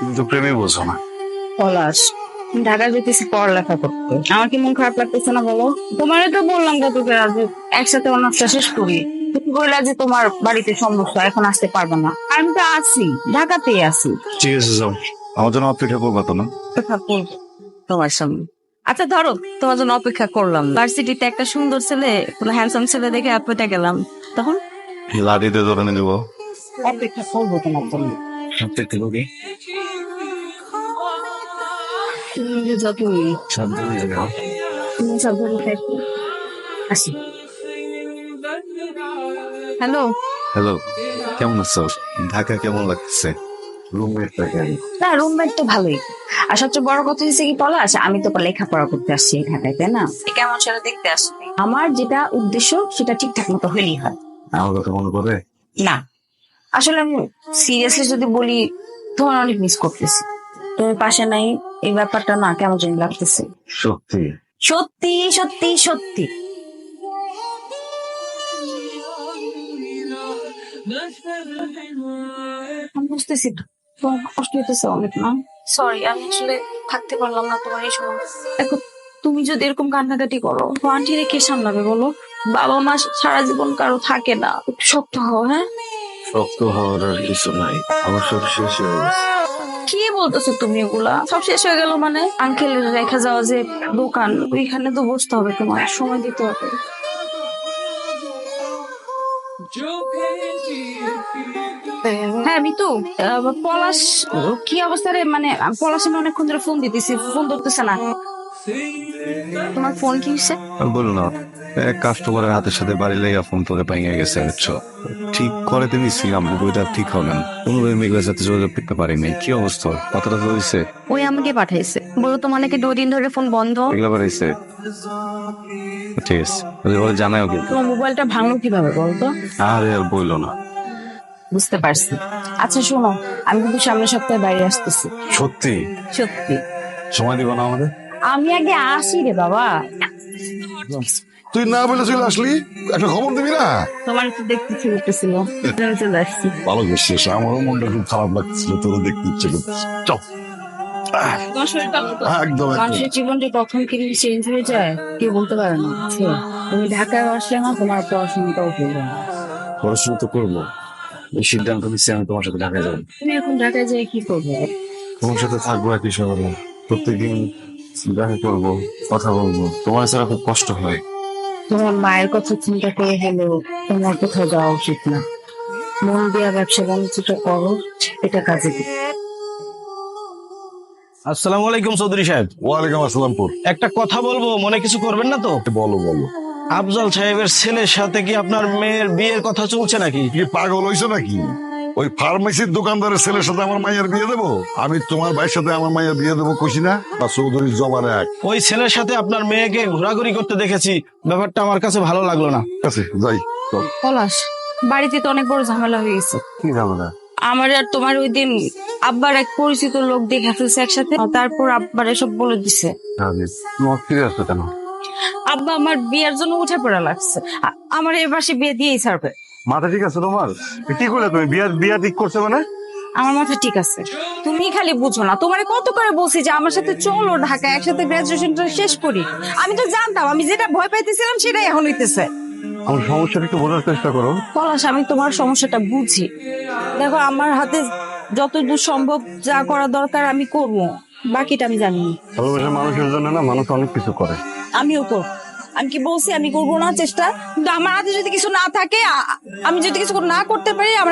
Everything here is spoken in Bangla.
তুমি তো প্রেমে বোঝো না। পলাশ, ঢাকা যেতেছি পড়ালেখা করতে, আমার কি মন খারাপ লাগতেছে না বলো? তোমারে তো বললাম গতকাল যে একসাথে অনার্সটা শেষ করি, তুমি বললা যে তোমার বাড়িতে সমস্যা, এখন আসতে পারবে না। আর আমি তো আছি, ঢাকাতেই আছি। ঠিক আছে যাও, আমার জন্য অপেক্ষা করবা তো না? অপেক্ষা করবো তোমার সামনে। আচ্ছা ধরো, তোমার জন্য অপেক্ষা করলাম, ভার্সিটিতে একটা সুন্দর ছেলে, কোনো হ্যান্ডসাম ছেলে দেখে আপেটা গেলাম, তখন লাড়িতে ধরে নেব। অপেক্ষা করবো তোমার জন্য। অপেক্ষা করি। তুমি যে যতই সাবধানে যাও। তুমি সাবধানে থাকো। আসি। হ্যালো। হ্যালো, কেমন আছো? ঢাকা কেমন লাগছে? রুমমেটটা কেমন? না, রুমমেট তো ভালোই। আর সবচেয়ে বড় কথা হচ্ছে কি পলাশ, আমি তো লেখাপড়া করতে আসছি ঢাকায়, তাই না? কেমন সেটা দেখতে আসছি। আমার যেটা উদ্দেশ্য সেটা ঠিকঠাক মতো হলেই হয়। আমার কথা মনে পড়ে? না, আসলে আমি সিরিয়াসলি যদি বলি, তোমার অনেক মিস করতেছি। তুমি পাশে নাই, এই ব্যাপারটা না কেমন জানি লাগতেছে। সত্যি? সত্যি সত্যি সত্যি। আমি বুঝতেছি তো, তোমার কষ্ট হইতেছে অনেক না? সরি, আমি আসলে থাকতে পারলাম না তোমার এই সময়। এখন তুমি যদি এরকম কান্নাকাটি করো, তো আন্টিরে কে সামলাবে বলো? বাবা মা সারা জীবন কারো থাকে না, একটু শক্ত হও। হ্যাঁ, শক্ত হওয়ার আর কিছু নাই, আমার সব শেষ হয়ে গেছে। কি বলতেছো তুমি এগুলা? সব শেষ হয়ে গেল মানে? আঙ্কেলের রেখা যাওয়া যে দোকান, ওইখানে তো বসতে হবে, তোমার সময় দিতে হবে। হ্যাঁ মিতু, পলাশ কি অবস্থা রে? মানে পলাশ আমি অনেকক্ষণ ধরে ফোন দিতেছি, ফোন ধরতেছে না। তোমার ফোন কি হচ্ছে? বলো না, এক কাস্টমারের হাতের সাথে বাড়ি লেগে ফোন তোরে পাইয়া গেছে, বুঝছো? ঠিক করে তুমি ছিলাম, বইটা ঠিক হলেন কোনোভাবে মেঘলার সাথে যোগাযোগ করতে পারিনি। কি অবস্থা, কতটা তো হয়েছে? ওই আমাকে পাঠাইছে, বলো তোমার নাকি 2 দিন ধরে ফোন বন্ধ। মেঘলা বাড়াইছে? ঠিক আছে, ওরা জানাও কিন্তু। তোমার মোবাইলটা ভাঙলো কিভাবে বলতো? আরে আর বইলো না। বুঝতে পারছি। আচ্ছা শোনো, আমি কিন্তু সামনের সপ্তাহে বাইরে আসতেছি। সত্যি? সত্যি। সময় দিব না আমাদের? আমি আগে আসি রে বাবা। তুই না বলে চলে আসলি, একটা খবর দিবি না? তোমার একটু দেখতে ইচ্ছে করতেছিল, আমি চলে আসছি। ভালো করছিস, আমারও মনটা খুব খারাপ লাগছিল, তোর দেখতে ইচ্ছে করছিস। চল। তোমার শরীর ভালো তো? একদম একদম। মানুষের জীবনটা কখন কি চেঞ্জ হয়ে যায় কেউ বলতে পারে না, বুঝছো? তুমি ঢাকায় আসলে না, তোমার পড়াশোনাটাও হলো না। পড়াশোনা তো করবো, এই সিদ্ধান্ত নিচ্ছি আমি তোমার সাথে ঢাকায় যাবো। তুমি এখন ঢাকায় যেয়ে কি করবে? তোমার সাথে থাকবো একই শহরে, প্রত্যেকদিন দেখা করবো, কথা বলবো। তোমার ছাড়া খুব কষ্ট হয়। তোমার মায়ের কথা চিন্তা করে হলেও তোমার কোথাও যাওয়া উচিত না। মন দেওয়া ব্যবসা বাণিজ্যটা করো, এটা কাজে দিবে। আসসালামু আলাইকুম চৌধুরী সাহেব। ওয়ালাইকুম আসসালাম। পর একটা কথা বলবো, মনে কিছু করবেন না তো? বলো বলো। আফজল সাহেবের ছেলের সাথে কি আপনার মেয়ের বিয়ের কথা চলছে নাকি? কি পাগল হইছো নাকি? ওই ফার্মেসির দোকানদারের ছেলের সাথে আমার মাইয়ার বিয়ে দেবো? আমি তোমার ভাইয়ের সাথে আমার মাইয়ার বিয়ে দেবো কইছি না? বা চৌধুরীর জবার এক ওই ছেলের সাথে আপনার মেয়েকে ঘোরাঘুরি করতে দেখেছি, ব্যাপারটা আমার কাছে ভালো লাগলো না। আছে, যাই চল। পলাশ, বাড়িতে তো অনেক বড় ঝামেলা হয়ে গেছে। কি ঝামেলা? আমার আর তোমার ওই দিন আব্বার এক পরিচিত লোক দেখে ফেলছে একসাথে, তারপর আব্বার এসব বলে দিছে। তোমার ফিরে আসছো কেন? আব্বা আমার বিয়ের জন্য উঠে পড়া লাগছে, আমার এবার সে বিয়ে দিয়েই ছাড়বে। মাথা ঠিক আছে তোমার? কি করলে তুমি? বিয়া ঠিক করছো মানে? আমার মাথা ঠিক আছে, তুমি খালি বুঝো না। তোমারে কত করে বলছি যে আমার সাথে চলো ঢাকা, একসাথে গ্রাজুয়েশনটা শেষ করি। আমি তো জানতাম, আমি যেটা ভয় পাইতেছিলাম সেটাই এখন হইতেছে। আমার সমস্যাটা একটু বোঝার চেষ্টা করো। পলাশ, আমি তোমার সমস্যাটা বুঝি। দেখো, আমার হাতে যতদূর সম্ভব যা করা দরকার আমি করবো, বাকিটা আমি জানি না। ভালোবাসার মানুষের জন্য না, মানুষ অনেক কিছু করে। আমিও করবো। আমি কি বলছি আমি করবো না চেষ্টা? কিন্তু আমার হাতে যদি কিছু না থাকে, আমি যদি কিছু না করতে পারি, আমার